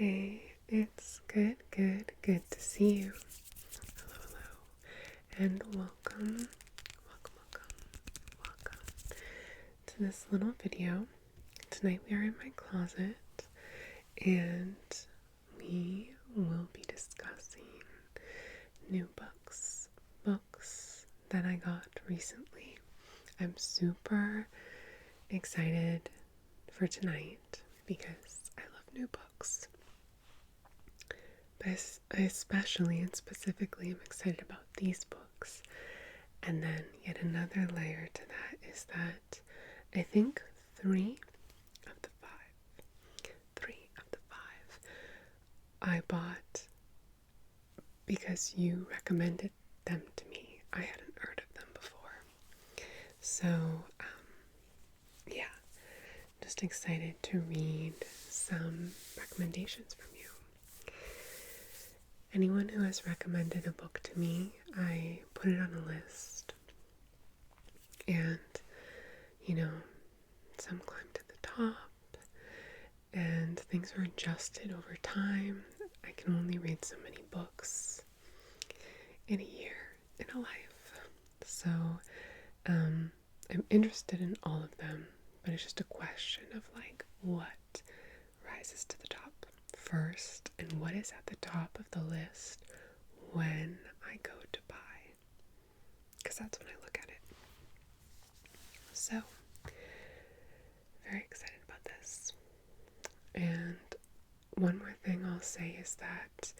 Hey, it's good to see you. Hello, and welcome to this little video. Tonight we are in my closet, and we will be discussing new books that I got recently. I'm super excited for tonight because I love new books. But I especially and specifically am excited about these books. And then yet another layer to that is that I think three of the five I bought because you recommended them to me. I hadn't heard of them before. So, yeah, just excited to read some recommendations from you. Anyone who has recommended a book to me, I put it on a list. And, some climb to the top, and things are adjusted over time. I can only read so many books in a year, in a life. So, I'm interested in all of them, but it's just a question of what rises to the top first, and what is at the top of the list when I go to buy, because that's when I look at it. So, very excited about this. And one more thing I'll say is that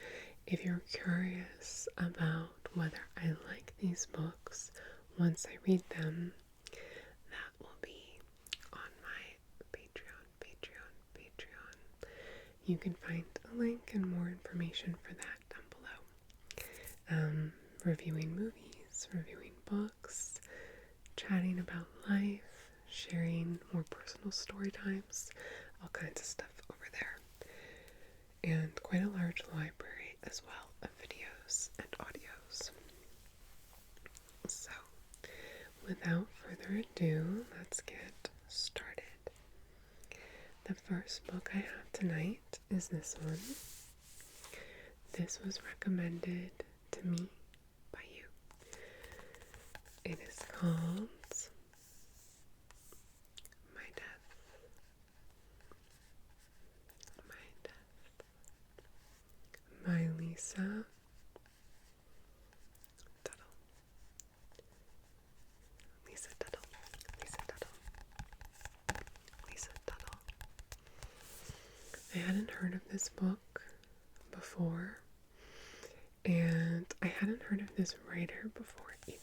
if you're curious about whether I like these books once I read them, that will be on my Patreon. You can find a link and more information for that down below. Reviewing movies, reviewing books, chatting about life, sharing more personal story times, all kinds of stuff over there. And quite a large library as well of videos and audios. So, without further ado, let's get started. The first book I have tonight is this one. This was recommended to me by you. It is called My Death by Lisa Tuttle. I hadn't heard of this book before, and I hadn't heard of this writer before either.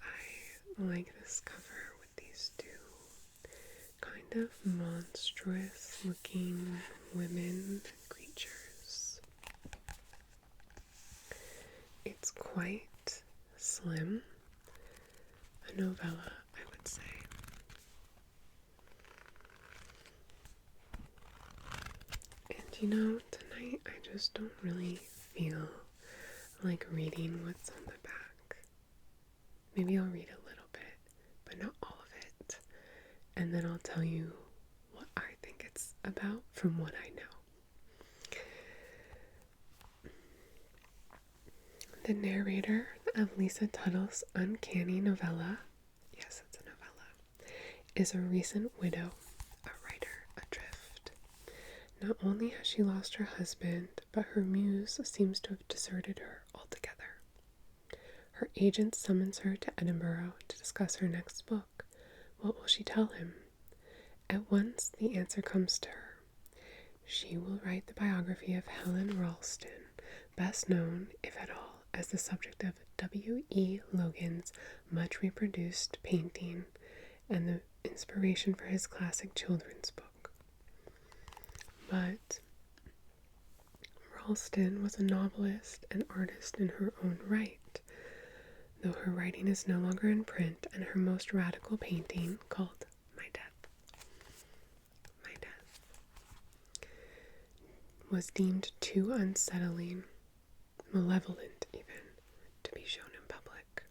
I like this cover with these two kind of monstrous looking women creatures. It's quite slim, a novella, I would say. And tonight I just don't really feel like reading what's on the back. Maybe I'll read a little bit, but not all of it. And then I'll tell you what I think it's about from what I know. The narrator of Lisa Tuttle's uncanny novella, yes, it's a novella, is a recent widow, a writer adrift. Not only has she lost her husband, but her muse seems to have deserted her altogether. Her agent summons her to Edinburgh to discuss her next book. What will she tell him? At once the answer comes to her. She will write the biography of Helen Ralston, best known, if at all, as the subject of W.E. Logan's much reproduced painting and the inspiration for his classic children's book. But Ralston was a novelist and artist in her own right, though her writing is no longer in print, and her most radical painting, called My Death, was deemed too unsettling, malevolent even, to be shown in public.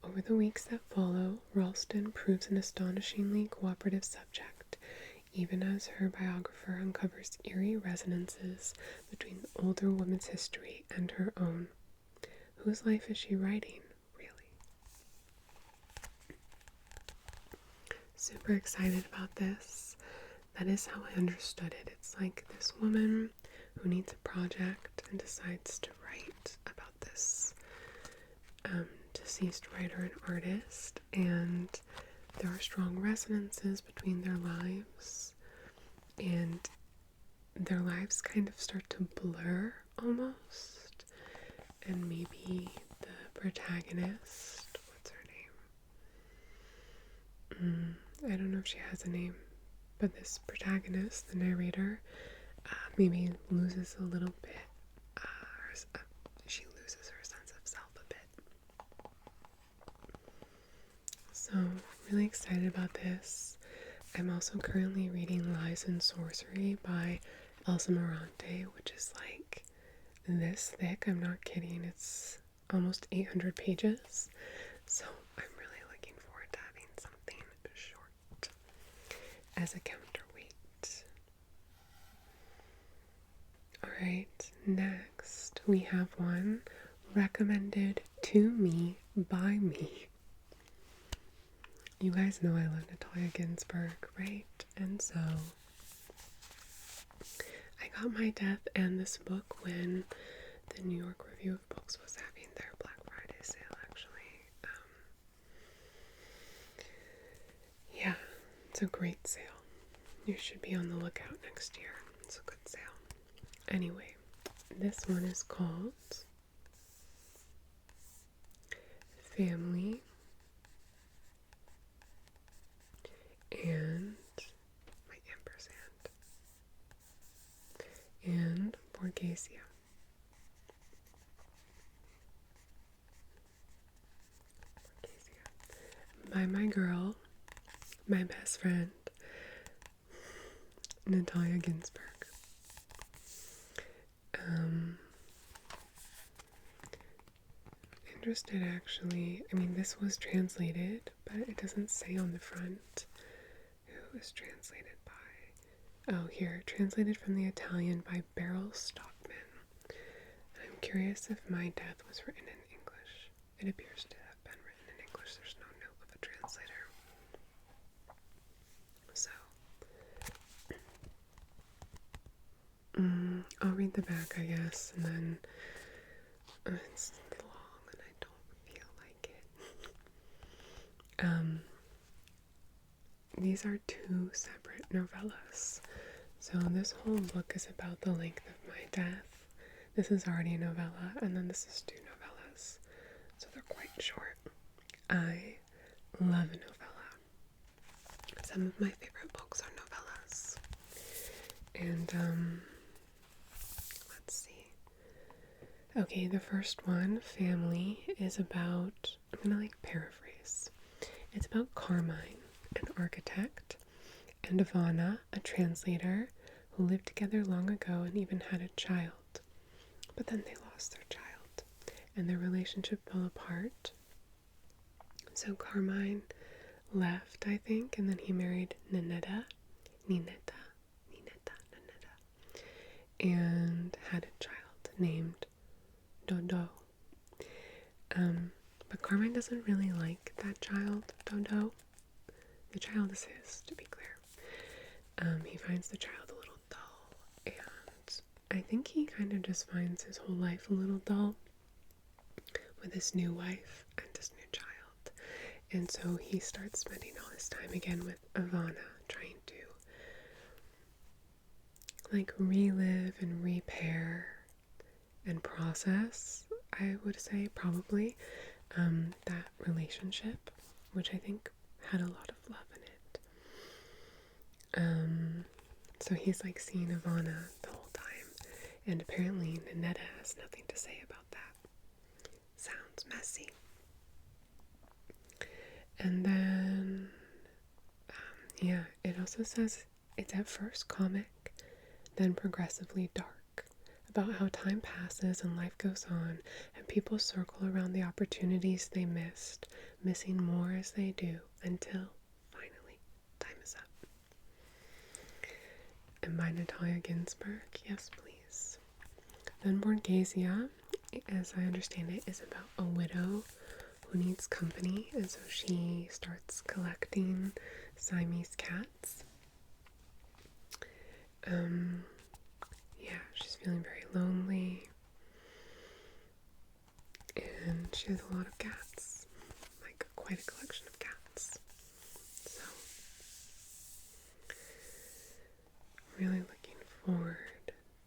Over the weeks that follow, Ralston proves an astonishingly cooperative subject, even as her biographer uncovers eerie resonances between the older woman's history and her own. Whose life is she writing, really? Super excited about this. That is how I understood it. It's like this woman who needs a project and decides to write about this deceased writer and artist, and there are strong resonances between their lives, and their lives kind of start to blur almost, and maybe the protagonist, what's her name? I don't know if she has a name, but this protagonist, the narrator, maybe loses a little bit, she loses her sense of self a bit. So, really excited about this. I'm also currently reading Lies and Sorcery by Elsa Morante, which is like this thick. I'm not kidding. It's almost 800 pages. So I'm really looking forward to having something short as a counterweight. Alright, next we have one recommended to me by me. You guys know I love Natalia Ginsburg, right? And so I got my death and this book when the New York Review of Books was having their Black Friday sale, actually. Yeah, it's a great sale. You should be on the lookout next year. It's a good sale. Anyway, this one is called Family and my ampersand and Borghesia. By my girl, my best friend, Natalia Ginsburg. Interested actually. I mean, this was translated, but it doesn't say on the front who it was translated by. Oh, here, translated from the Italian by Beryl Stockman. I'm curious if My Death was written in English. It appears to have been written in English. There's no note of a translator. So, I'll read the back, I guess, and then it's long and I don't feel like it. These are two separate novellas. So this whole book is about the length of My Death. This is already a novella, and then this is two novellas. So they're quite short. I love a novella. Some of my favorite books are novellas. And, let's see. Okay, the first one, Family, is about, I'm gonna paraphrase. It's about Carmine, an architect, and Ivana, a translator, who lived together long ago and even had a child. But then they lost their child, and their relationship fell apart. So Carmine left, I think, and then he married Ninetta, and had a child named Dodo. But Carmine doesn't really like that child, Dodo. The child is his, to be clear. He finds the child a little dull, and I think he kind of just finds his whole life a little dull with his new wife and his new child. And so he starts spending all his time again with Ivana, trying to relive and repair and process, I would say, probably, that relationship, which I think had a lot of love in it. So he's seeing Ivana the whole time, and apparently Ninetta has nothing to say about that. Sounds messy. And then, yeah, it also says it's at first comic, then progressively dark, about how time passes and life goes on, and people circle around the opportunities they missed, missing more as they do, until finally time is up. and by Natalia Ginsburg. Yes, please. Then Borghesia, as I understand it, is about a widow who needs company, and so she starts collecting Siamese cats. Yeah, she's feeling very lonely, and she has a lot of cats, like quite a collection of cats. So, really looking forward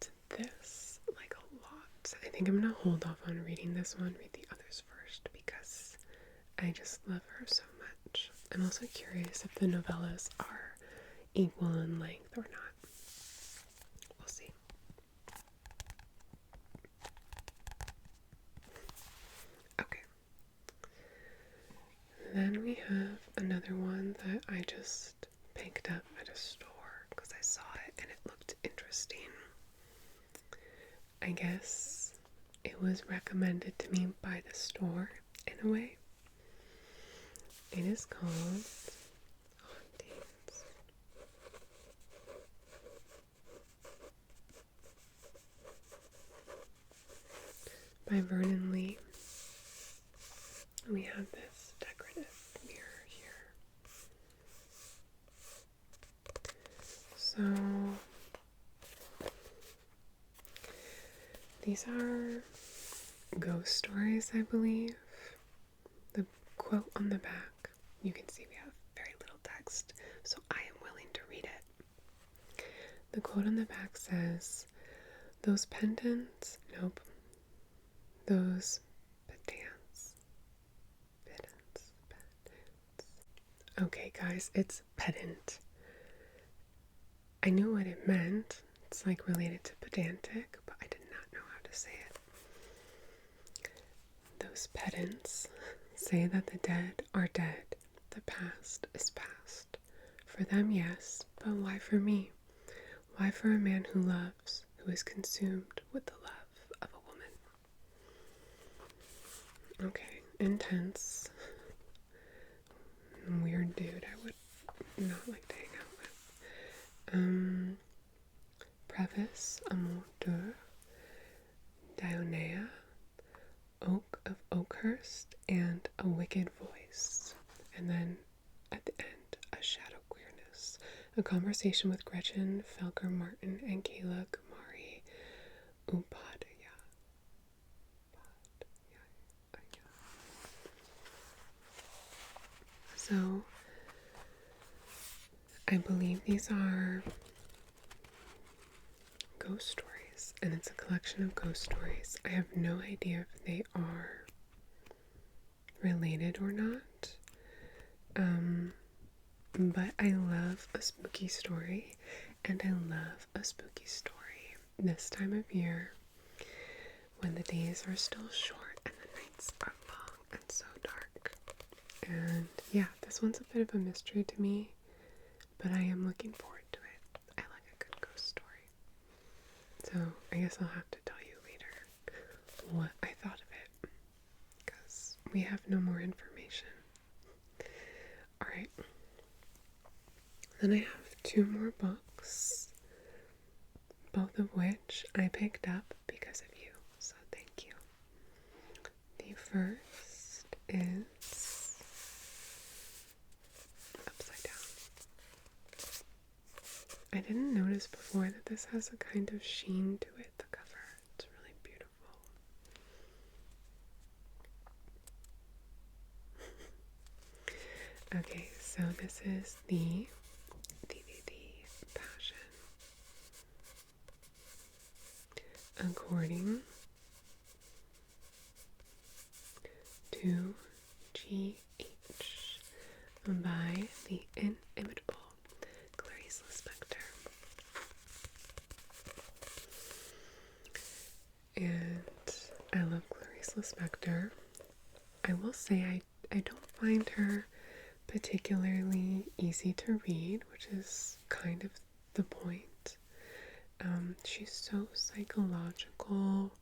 to this, like, a lot. I think I'm gonna hold off on reading this one, read the others first, because I just love her so much. I'm also curious if the novellas are equal in length or not. We'll see. Okay. Then we have another one that I just picked up at a store because I saw it and it looked interesting. I guess it was recommended to me by the store in a way. It is called by Vernon Lee. We have this decorative mirror here. So these are ghost stories, I believe. The quote on the back, you can see we have very little text, so I am willing to read it. The quote on the back says, those pendants, nope, those pedants. Okay, guys, it's pedant. I knew what it meant. It's like related to pedantic, but I did not know how to say it. Those pedants say that the dead are dead, the past is past. For them, yes, but why for me? Why for a man who loves, who is consumed with the love of a woman? Okay, intense. Weird dude I would not like to hang out with. Preface, Amour de Dionea, Oak of Oakhurst, and A Wicked Voice. And then at the end, A Shadow Queerness, a conversation with Gretchen Felker Martin and Kayla Kumari Upadhyaya. So, I believe these are ghost stories, and it's a collection of ghost stories. I have no idea if they are related or not. But I love a spooky story, and I love a spooky story this time of year when the days are still short and the nights are long and so dark. And yeah, this one's a bit of a mystery to me, but I am looking forward to it. I like a good ghost story. So I guess I'll have to tell you later what I thought of it, because we have no more information. Alright. Then I have two more books, both of which I picked up because of you, so thank you. The first is Upside Down. I didn't notice before that this has a kind of sheen to it, the cover. It's really beautiful. Okay, so this is the Passion. According to G.H. by the inimitable Clarice Lispector. And I love Clarice Lispector. I will say I don't find her particularly easy to read, which is kind of the point. She's so psychological,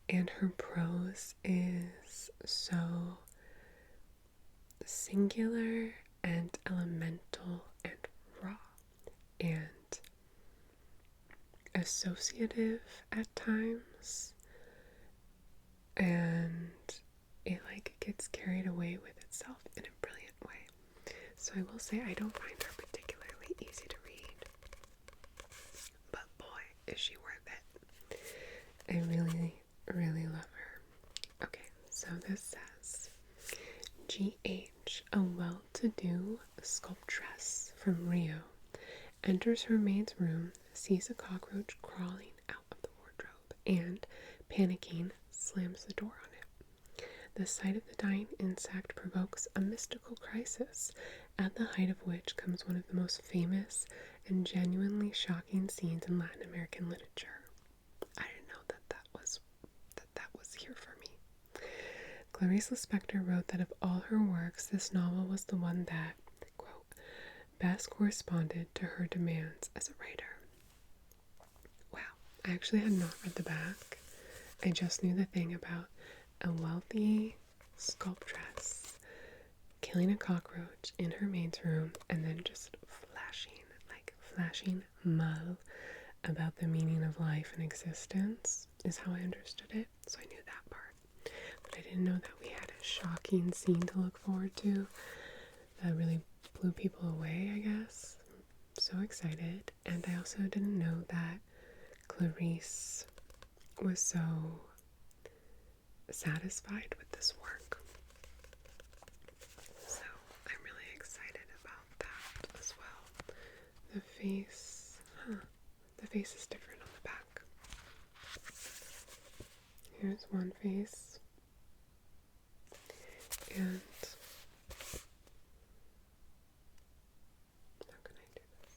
and her prose is so singular and elemental and raw. And associative at times, and it like gets carried away with itself in a brilliant way. So I will say I don't find her particularly easy to read, but boy, is she worth it. I really, really love her. Okay, so this says, GH, a well-to-do sculptress from Rio, enters her maid's room, sees a cockroach crawling out of the wardrobe, and, panicking, slams the door on it. The sight of the dying insect provokes a mystical crisis, at the height of which comes one of the most famous and genuinely shocking scenes in Latin American literature. I didn't know that that was here for me. Clarice Lispector wrote that of all her works, this novel was the one that, quote, best corresponded to her demands as a writer. Wow, I actually had not read the back. I just knew the thing about a wealthy sculptress killing a cockroach in her maid's room and then just flashing Mauve about the meaning of life and existence is how I understood it. So I knew that part. But I didn't know that we had a shocking scene to look forward to that really blew people away, I guess. I'm so excited. And I also didn't know that Clarice was so satisfied with this work. So I'm really excited about that as well. The face is different on the back. Here's one face. And how can I do this?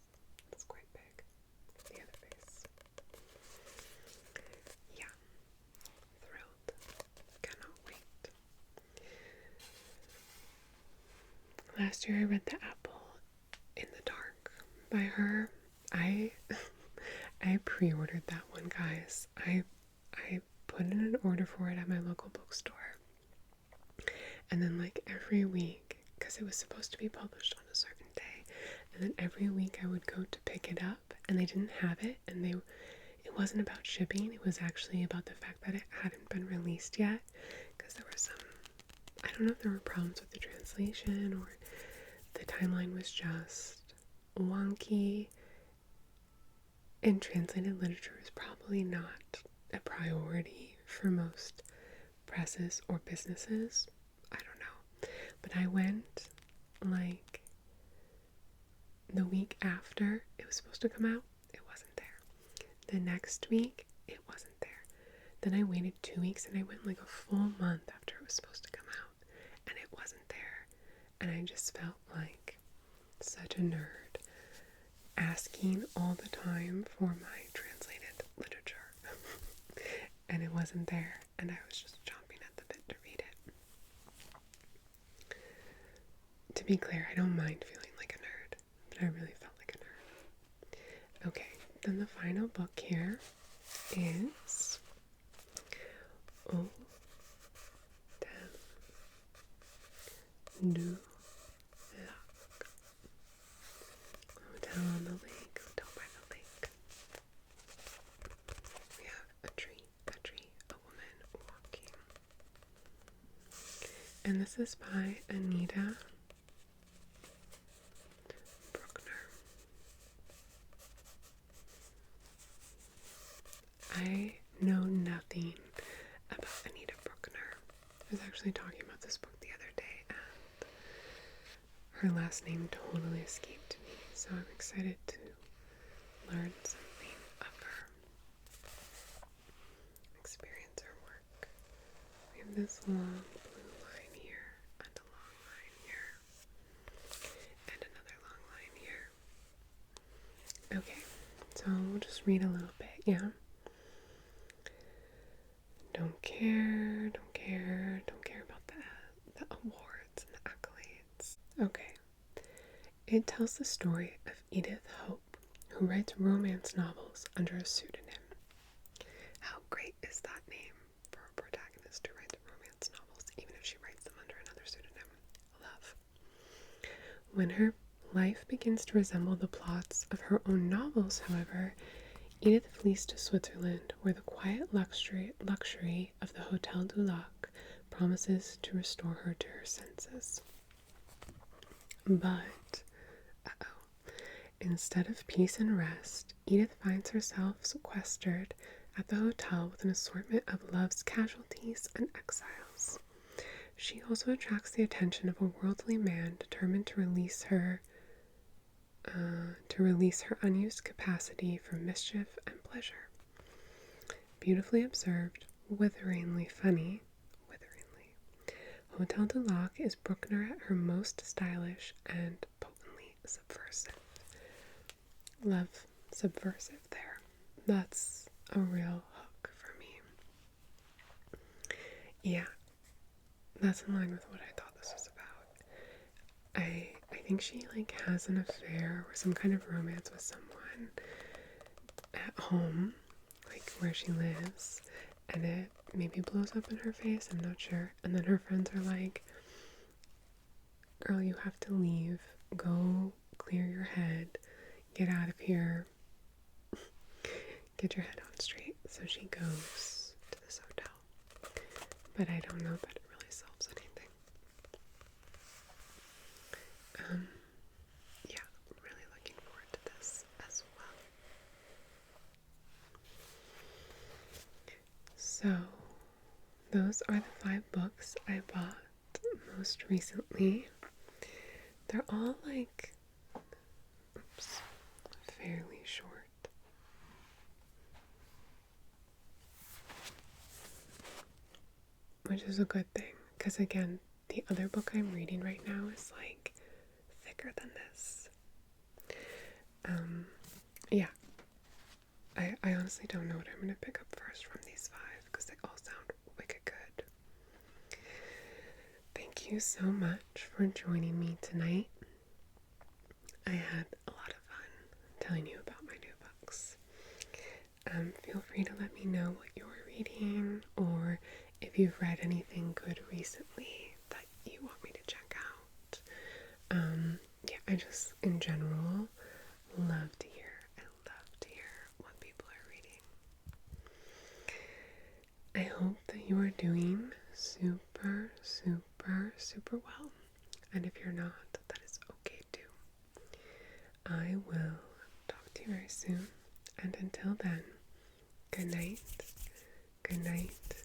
It's quite big. The other face. Yeah. Thrilled. Cannot wait. Last year I read The Apple in the Dark by her. I pre-ordered that one, guys. I put in an order for it at my local bookstore. And then like every week, because it was supposed to be published on a certain day, and then every week I would go to pick it up and they didn't have it, and it wasn't about shipping, it was actually about the fact that it hadn't been released yet, because there were some, I don't know if there were problems with the translation or the timeline was just wonky, and translated literature is probably not a priority for most presses or businesses. I don't know. But I went like the week after it was supposed to come out, it wasn't there. The next week, it wasn't there. Then I waited 2 weeks and I went like a full month after it was supposed to come out and it wasn't there. And I just felt like such a nerd asking all the time for my translated literature. And it wasn't there, and I was just chomping at the bit to read it. To be clear, I don't mind feeling like a nerd, but I really felt like a nerd. Okay, then the final book here is du Lac. Hotel on the Lake, Hotel by the Lake. We have a tree, a woman walking. And this is by Anita Bruckner. I know nothing about Anita Bruckner. I was actually talking about this book the other day, and her last name totally escaped me, so I'm excited to learn something of her, experience her work. We have this long blue line here, and a long line here, and another long line here. Okay, so we'll just read a little bit, yeah? Don't care about the awards and the accolades. Okay. It tells the story of Edith Hope, who writes romance novels under a pseudonym. How great is that name for a protagonist who writes romance novels, even if she writes them under another pseudonym? Love. When her life begins to resemble the plots of her own novels, however, Edith flees to Switzerland, where the quiet luxury of the Hotel du Lac promises to restore her to her senses. But, instead of peace and rest, Edith finds herself sequestered at the hotel with an assortment of love's casualties and exiles. She also attracts the attention of a worldly man determined to release her unused capacity for mischief and pleasure. Beautifully observed, witheringly funny, Hotel du Lac is Bruckner at her most stylish and potently subversive. Love subversive there. That's a real hook for me. Yeah, that's in line with what I thought this was about. I think she has an affair or some kind of romance with someone at home, where she lives, and it maybe blows up in her face, I'm not sure. And then her friends are like, girl, you have to leave, go clear your head, get out of here, get your head on straight. So she goes to this hotel, but I don't know that it really solves anything. Yeah, really looking forward to this as well. So those are the 5 books I bought most recently. They're all fairly short. Which is a good thing, because again, the other book I'm reading right now is thicker than this. Yeah. I honestly don't know what I'm going to pick up first from these 5, because they all sound wicked good. Thank you so much for joining me tonight. I had a lot of fun telling you about my new books. Feel free to let me know what you're reading, or if you've read anything good recently that you want me to check out. Yeah, I just, in general, love to hear what people are reading. I hope that you are doing super, super, super well. And if you're not, that is okay too. I will talk to you very soon. And until then, good night, good night,